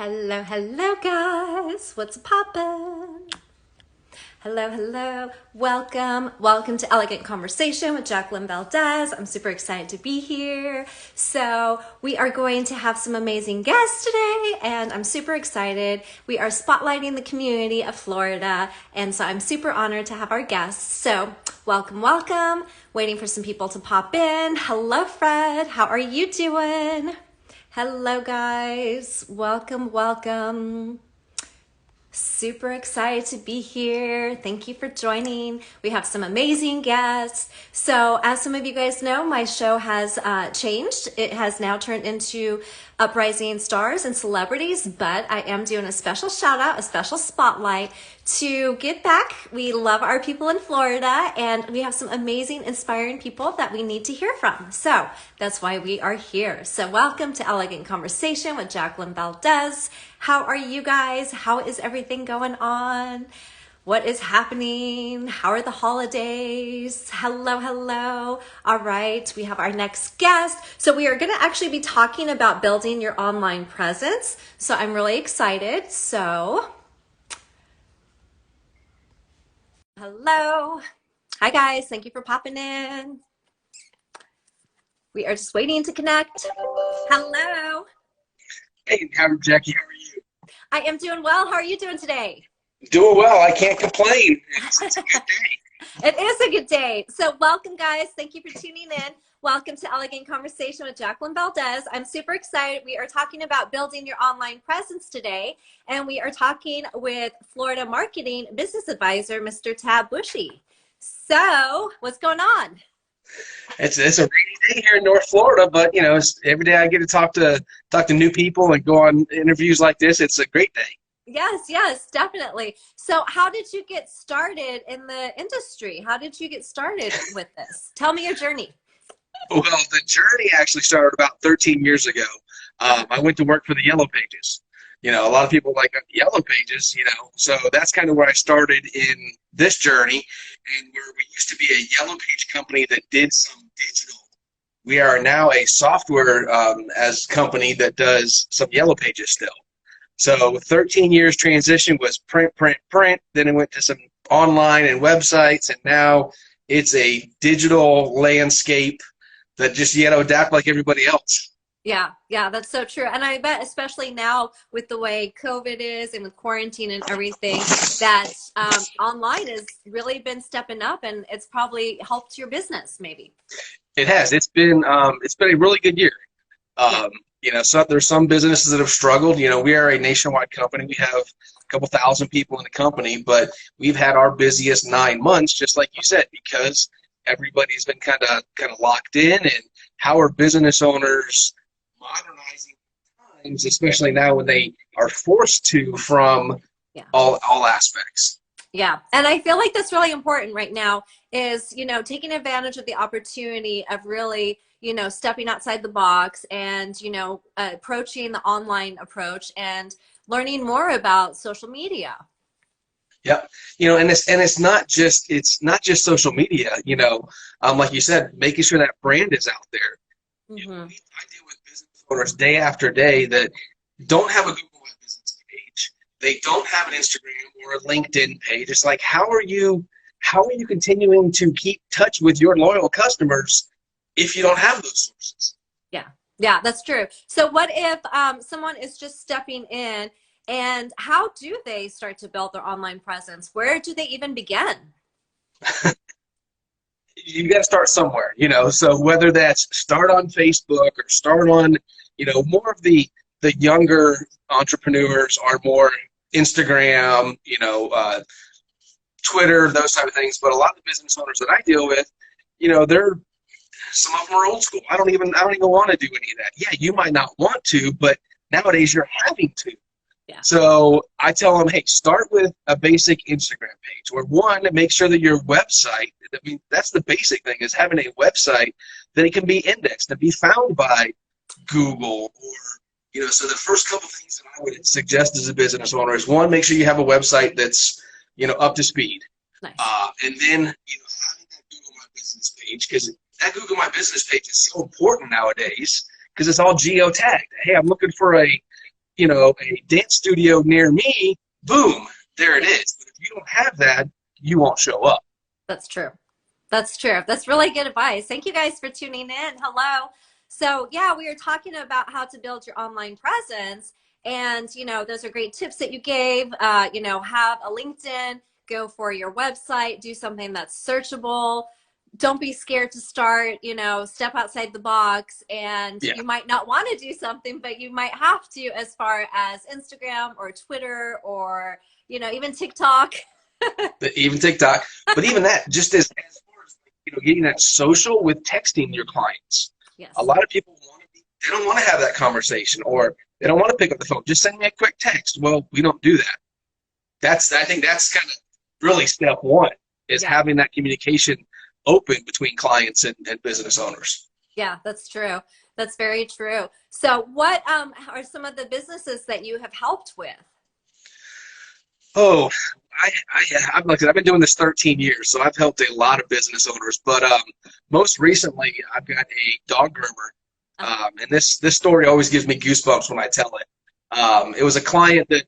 Hello, hello, guys. What's poppin'? Hello, hello. Welcome to Elegant Conversation with Jacqueline Valdez. I'm super excited to be here. So we are going to have some amazing guests today, and I'm super excited. We are spotlighting the community of Florida, and so I'm super honored to have our guests. So welcome. Waiting for some people to pop in. Hello, Fred. How are you doing? Hello, guys. Welcome. Super excited to be here. Thank you for joining. We have some amazing guests. So as some of you guys know, my show has changed. It has now turned into Uprising Stars and Celebrities, but I am doing a special shout out, a special spotlight to give back. We love our people in Florida, and we have some amazing, inspiring people that we need to hear from. So that's why we are here. So welcome to Elegant Conversation with Jacqueline Valdez. How are you guys? How is everything going on? What is happening? How are the holidays? Hello. All right, we have our next guest. So we are going to actually be talking about building your online presence. So I'm really excited. So, hello. Hi, guys. Thank you for popping in. We are just waiting to connect. Hello. Hey, Jackie, how are you? I am doing well. How are you doing today? Doing well. I can't complain. It's a good day. It is a good day. So welcome, guys. Thank you for tuning in. Welcome to Elegant Conversation with Jacqueline Valdez. I'm super excited. We are talking about building your online presence today, and we are talking with Florida Marketing Business Advisor, Mr. Tabb Bushee. So what's going on? It's a rainy day here in North Florida, but you know, every day I get to talk to new people and go on interviews like this. It's a great day. Yes, definitely. So how did you get started in the industry? How did you get started with this? Tell me your journey. Well, the journey actually started about 13 years ago. I went to work for the Yellow Pages. You know, a lot of people like Yellow Pages, you know, so that's kind of where I started in this journey. And where we used to be a Yellow Page company that did some digital, we are now a software as company that does some Yellow Pages still. So 13 years transition was print. Then it went to some online and websites, and now it's a digital landscape that just, you know, adapt like everybody else. Yeah, that's so true. And I bet especially now with the way COVID is and with quarantine and everything, that online has really been stepping up, and it's probably helped your business maybe. It has. It's been a really good year. You know, so there's some businesses that have struggled. You know, we are a nationwide company. We have a couple thousand people in the company, but we've had our busiest 9 months, just like you said, because everybody's been kind of locked in. And how are business owners modernizing times, especially now when they are forced to from all aspects? Yeah, and I feel like that's really important right now is, you know, taking advantage of the opportunity of really, you know, stepping outside the box and, you know, approaching the online approach and learning more about social media. Yeah, you know, and it's not just social media. You know, like you said, making sure that brand is out there. You know, I deal with business owners day after day that don't have a Google My Business page. They don't have an Instagram or a LinkedIn page. It's like, how are you continuing to keep touch with your loyal customers if you don't have those sources? Yeah, that's true. So what if someone is just stepping in, and how do they start to build their online presence? Where do they even begin? You got to start somewhere, you know, so whether that's start on Facebook or start on, you know, more of the younger entrepreneurs are more Instagram, you know, Twitter, those type of things. But a lot of the business owners that I deal with, you know, some of them are old school. I don't even want to do any of that. Yeah, you might not want to, but nowadays you're having to. Yeah. So I tell them, hey, start with a basic Instagram page, where one, make sure that your website, I mean, that's the basic thing, is having a website that it can be indexed and be found by Google, or, you know, so the first couple things that I would suggest as a business owner is, one, make sure you have a website that's, you know, up to speed. Nice. And then, you know, having that Google My Business page, because that Google My Business page is so important nowadays, because it's all geo-tagged. Hey, I'm looking for a a dance studio near me, boom, there it is. But if you don't have that, you won't show up. That's true. That's true. That's really good advice. Thank you guys for tuning in. Hello. So yeah, we are talking about how to build your online presence. And, those are great tips that you gave. Have a LinkedIn, go for your website, do something that's searchable. Don't be scared to start, step outside the box. And Yeah. you might not want to do something, but you might have to, as far as Instagram or Twitter or, even TikTok. Even TikTok. But even that, just as far as getting that social with texting your clients. Yes. A lot of people they don't want to have that conversation, or they don't want to pick up the phone. Just send me a quick text. Well, we don't do that. I think that's kind of really step one, is having that communication open between clients and business owners. Yeah, that's true. That's very true. So what are some of the businesses that you have helped with? Oh, I've been doing this 13 years, so I've helped a lot of business owners. But most recently, I've got a dog groomer, and this story always gives me goosebumps when I tell it. It was a client that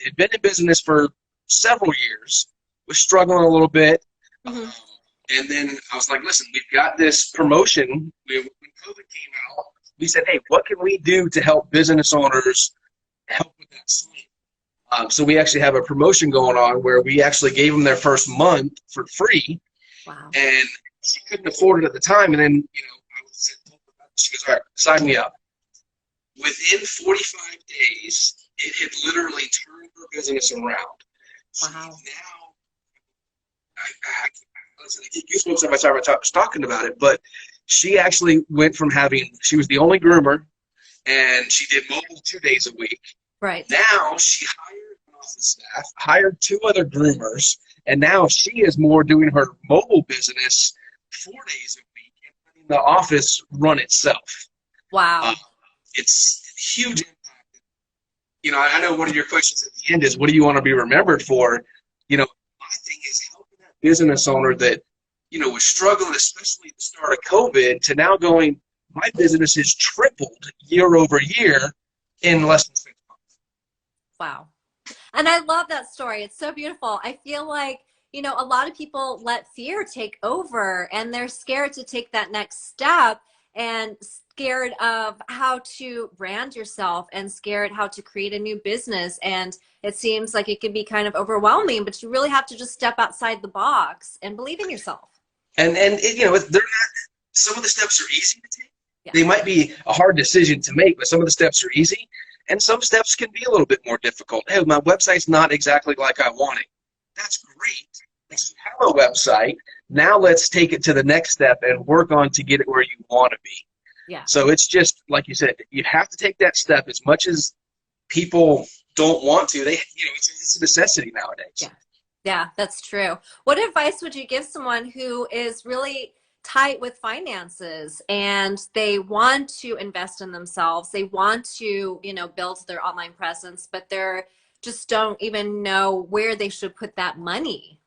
had been in business for several years, was struggling a little bit, and then I was like, "Listen, we've got this promotion. When COVID came out, we said, hey, what can we do to help business owners help with that swing?" So we actually have a promotion going on where we actually gave them their first month for free. Wow. And she couldn't afford it at the time. And then, she goes, all right, sign me up. Within 45 days, it had literally turned her business around. So wow. Now, I get goosebumps every time I was talking about it, but she actually went from she was the only groomer, and she did mobile 2 days a week. Right. Now she hired an office staff, hired 2 other groomers, and now she is more doing her mobile business 4 days a week and letting the office run itself. Wow. It's a huge impact. I know one of your questions at the end is, what do you want to be remembered for? My thing is helping that business owner that, was struggling, especially at the start of COVID, to now going, my business has tripled year over year in less than 6 months. Wow. And I love that story. It's so beautiful. I feel like, a lot of people let fear take over, and they're scared to take that next step, and scared of how to brand yourself, and scared how to create a new business. And it seems like it can be kind of overwhelming, but you really have to just step outside the box and believe in yourself. And they're not, some of the steps are easy to take. Yeah. They might be a hard decision to make, but some of the steps are easy, and some steps can be a little bit more difficult. Hey, my website's not exactly like I want it. That's great. You have a website. Now let's take it to the next step and work on to get it where you want to be. Yeah. So it's just, like you said, you have to take that step. As much as people don't want to, it's a necessity nowadays. Yeah. Yeah, that's true. What advice would you give someone who is really tight with finances, and they want to invest in themselves? They want to, build their online presence, but they're just don't even know where they should put that money.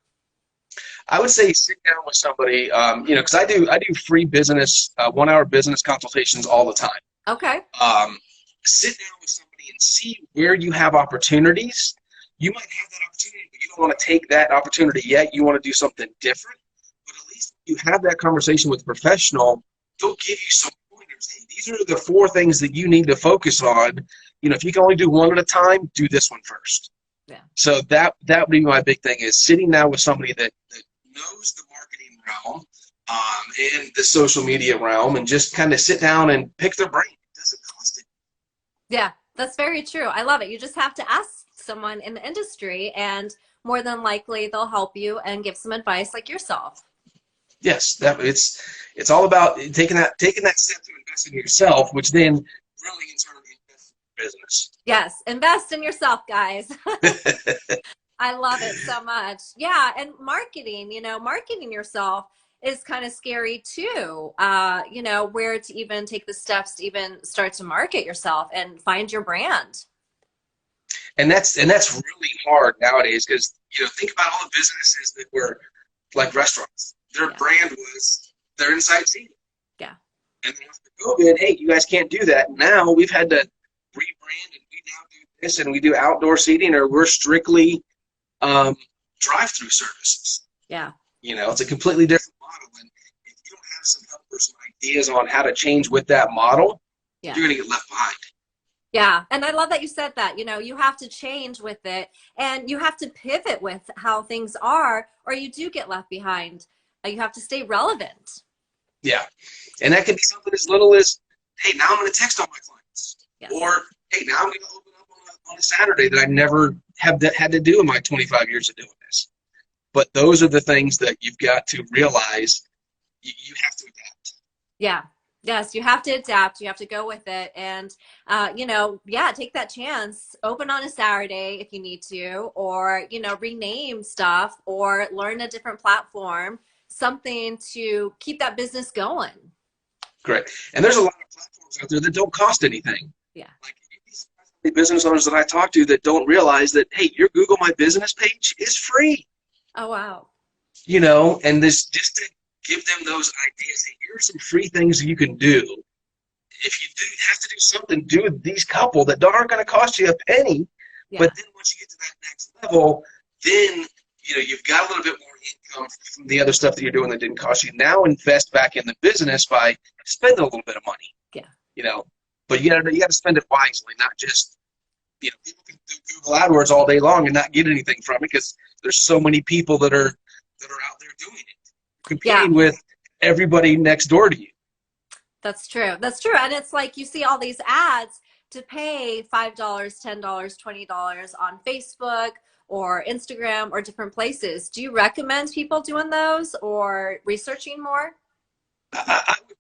I would say sit down with somebody, because I do free business, 1-hour business consultations all the time. Okay. Sit down with somebody and see where you have opportunities. You might have that opportunity, but you don't want to take that opportunity yet. You want to do something different. But at least you have that conversation with a professional. They'll give you some pointers. Hey, these are the 4 things that you need to focus on. If you can only do one at a time, do this one first. Yeah. So that would be my big thing, is sitting down with somebody that knows the marketing realm and the social media realm, and just kind of sit down and pick their brain. It doesn't cost it. Yeah, that's very true. I love it. You just have to ask someone in the industry, and more than likely they'll help you and give some advice, like yourself. Yes, it's all about taking that step to invest in yourself, which then really in turn invests in business. Yes, invest in yourself, guys. I love it so much. Yeah, and marketing, marketing yourself is kind of scary too. Where to even take the steps to even start to market yourself and find your brand. And that's really hard nowadays, because think about all the businesses that were like restaurants. Their brand was their inside seating. Yeah. And then after COVID, hey, you guys can't do that. Now we've had to rebrand, and we do this and we do outdoor seating, or we're strictly drive-through services. Yeah. You know, it's a completely different model. And if you don't have some help or some ideas on how to change with that model, Yeah. you're going to get left behind. Yeah. And I love that you said that. You know, you have to change with it and you have to pivot with how things are, or you do get left behind. You have to stay relevant. Yeah. And that can be something as little as, hey, now I'm going to text all my clients. Yes. Or, hey, now I'm going to open up on a Saturday that I never had to do in my 25 years of doing this. But those are the things that you've got to realize you have to adapt. Yeah. Yes, you have to adapt. You have to go with it. And, you know, yeah, take that chance. Open on a Saturday if you need to, or, you know, rename stuff or learn a different platform, something to keep that business going. Great. And there's a lot of platforms out there that don't cost anything. Yeah. Like the business owners that I talk to that don't realize that, hey, your Google My Business page is free. Oh, wow. You know, and this just to give them those ideas. Hey, here are some free things you can do. If you do have to do something, do with these couple that aren't going to cost you a penny. Yeah. But then once you get to that next level, then, you know, you've got a little bit more income from the other stuff that you're doing that didn't cost you. Now invest back in the business by spending a little bit of money. Yeah. You know, but you got to spend it wisely, not just, you know, people can do Google AdWords all day long and not get anything from it because there's so many people that are out there doing it, competing with everybody next door to you. That's true. That's true. And it's like you see all these ads to pay $5, $10, $20 on Facebook or Instagram or different places. Do you recommend people doing those or researching more? I would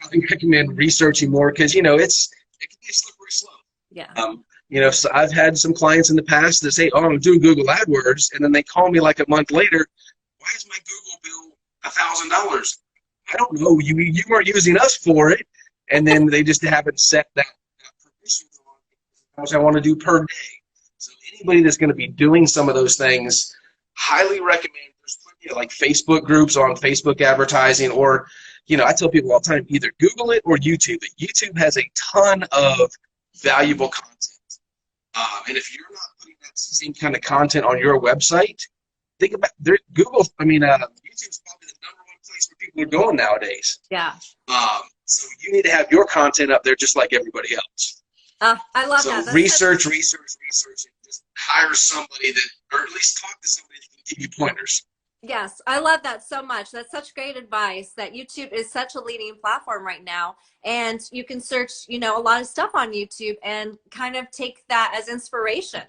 definitely recommend researching more because, you know, it can be a slippery slope. Yeah. You know, so I've had some clients in the past that say, oh, I'm doing Google AdWords, and then they call me like a month later, why is my Google bill $1,000? I don't know. You weren't using us for it. And then they just haven't set that permission on how much I want to do per day. So anybody that's going to be doing some of those things, highly recommend. There's plenty of like Facebook groups on Facebook advertising, or, you know, I tell people all the time, either Google it or YouTube it. YouTube has a ton of valuable content. And if you're not putting that same kind of content on your website, think about YouTube's probably the number one place where people are going nowadays. Yeah. So you need to have your content up there just like everybody else. I love that. So research, and just hire somebody or at least talk to somebody that can give you pointers. Yes, I love that so much. That's such great advice that YouTube is such a leading platform right now. And you can search, you know, a lot of stuff on YouTube and kind of take that as inspiration.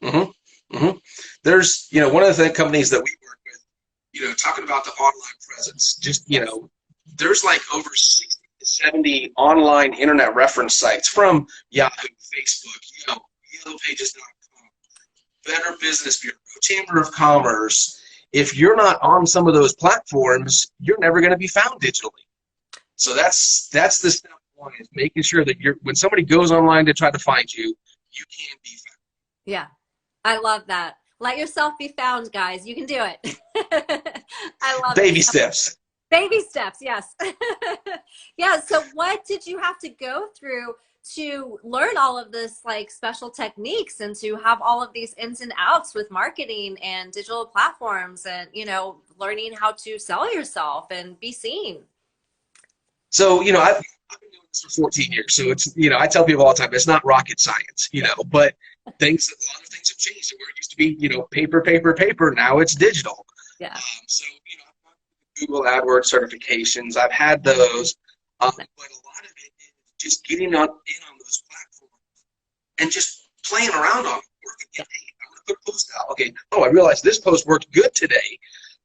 Mm-hmm. Mm-hmm. There's, you know, one of the companies that we work with, you know, talking about the online presence, just, you know, there's like over 60 to 70 online internet reference sites from Yahoo, Facebook, YellowPages.com, Better Business Bureau, Chamber of Commerce. If you're not on some of those platforms, you're never going to be found digitally. So that's the step one, is making sure that when somebody goes online to try to find you, you can be found. Yeah, I love that. Let yourself be found, guys. You can do it. I love it. Baby steps. Baby steps, yes. Yeah, so what did you have to go through to learn all of this like special techniques and to have all of these ins and outs with marketing and digital platforms and, you know, learning how to sell yourself and be seen? So, you know, I've been doing this for 14 years. So it's, you know, I tell people all the time, it's not rocket science, you know, but a lot of things have changed. Where it used to be, you know, paper, now it's digital. Yeah. So, you know, I've got Google AdWords certifications. I've had those, but a lot of it is just getting in on those platforms and just playing around on it. Working. Hey, I'm going to put a post out. Okay. Oh, I realized this post worked good today.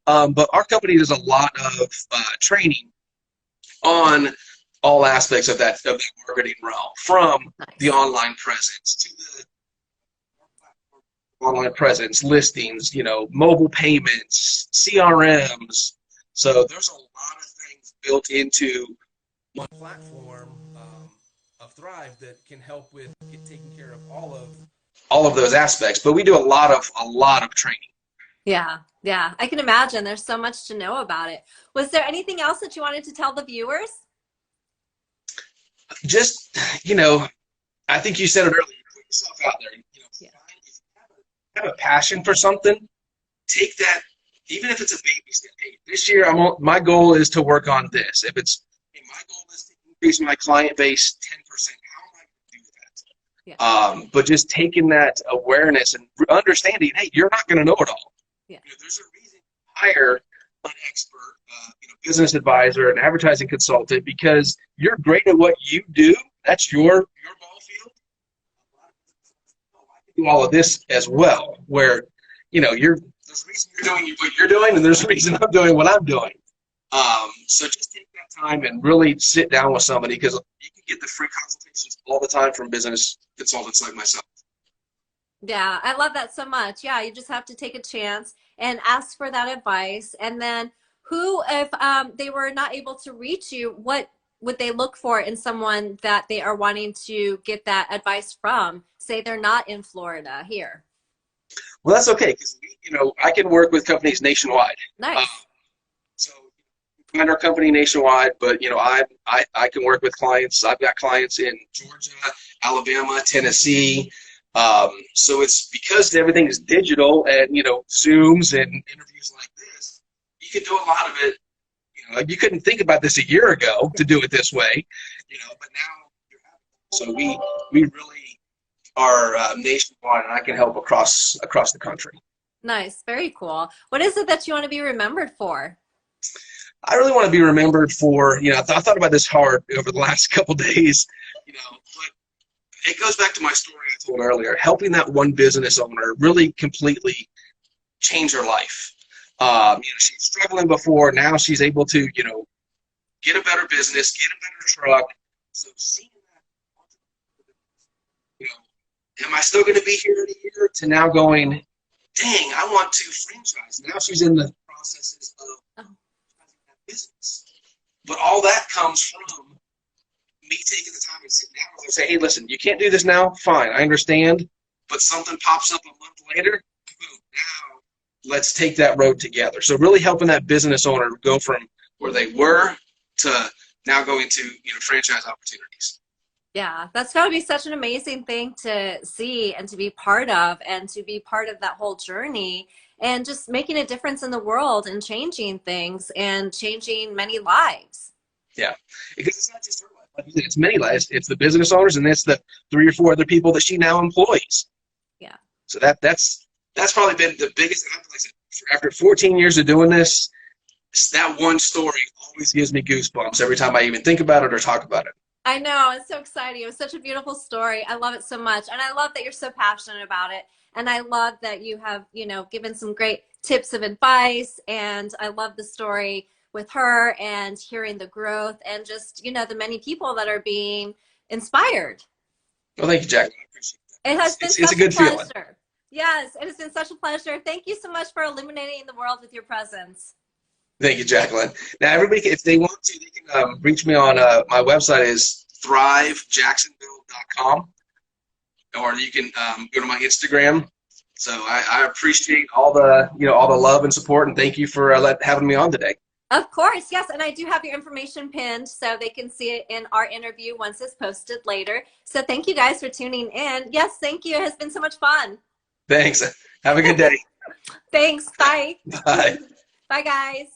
But our company does a lot of training on all aspects of that marketing realm, from the online presence to the online presence, listings, you know, mobile payments, CRMs. So there's a lot of things built into one platform of Thrive that can help with taking care of all of those aspects. But we do a lot of training. Yeah, yeah, I can imagine. There's so much to know about it. Was there anything else that you wanted to tell the viewers? Just, you know, I think you said it earlier. Put yourself passion for something, take that, even if it's a baby step. Hey, this year my goal is to work on this. If it's, hey, my goal is to increase my client base 10%. How am I going to do that? Yeah. But just taking that awareness and understanding, hey, you're not going to know it all. Yeah. There's a reason to hire an expert, business advisor, an advertising consultant, because you're great at what you do. That's your ball field. I can do all of this as well, where there's a reason you're doing what you're doing, and there's a reason I'm doing what I'm doing. So just take that time and really sit down with somebody, because you can get the free consultations all the time from business consultants like myself. Yeah, I love that so much. Yeah, you just have to take a chance and ask for that advice. And then if they were not able to reach you, what would they look for in someone that they are wanting to get that advice from? Say they're not in Florida here. Well, that's okay, because I can work with companies nationwide. Nice. So we find our company nationwide, but I can work with clients. I've got clients in Georgia, Alabama, Tennessee. So it's because everything is digital and Zooms and interviews like this, you can do a lot of it. You couldn't think about this a year ago to do it this way, but now you're having it. So we really are nationwide, and I can help across the country. Nice. Very cool. What is it that you want to be remembered for? I really want to be remembered for, I thought about this hard over the last couple days, but it goes back to my story I told earlier, helping that one business owner really completely change her life. She's struggling before. Now she's able to, get a better business, get a better truck. So seeing that, am I still going to be here in a year? To now going, dang, I want to franchise. Now she's in the processes of business. But all that comes from me taking the time and sitting down with her and say, hey, listen, you can't do this now. Fine, I understand. But something pops up a month later. Boom, now let's take that road together. So really helping that business owner go from where they were to now going to franchise opportunities. Yeah, that's got to be such an amazing thing to see and to be part of, and to be part of that whole journey, and just making a difference in the world and changing things and changing many lives. Yeah, because it's not just her life. Like you said, it's many lives. It's the business owners, and it's the 3 or 4 other people that she now employs. Yeah. So that's probably been the biggest. Like I said, after 14 years of doing this, that one story always gives me goosebumps every time I even think about it or talk about it. I know, it's so exciting. It was such a beautiful story. I love it so much. And I love that you're so passionate about it. And I love that you have, given some great tips of advice. And I love the story with her and hearing the growth and just, the many people that are being inspired. Well, thank you, Jacqueline. I appreciate that. It has been It's a such good a pleasure. feeling. Yes, it has been such a pleasure. Thank you so much for illuminating the world with your presence. Thank you, Jacqueline. Now, everybody, if they want to, they can reach me on my website is thrivejacksonville.com, or you can go to my Instagram. So I appreciate all the all the love and support, and thank you for having me on today. Of course, yes, and I do have your information pinned so they can see it in our interview once it's posted later. So thank you guys for tuning in. Yes, thank you. It has been so much fun. Thanks. Have a good day. Thanks. Bye. Bye. Bye, guys.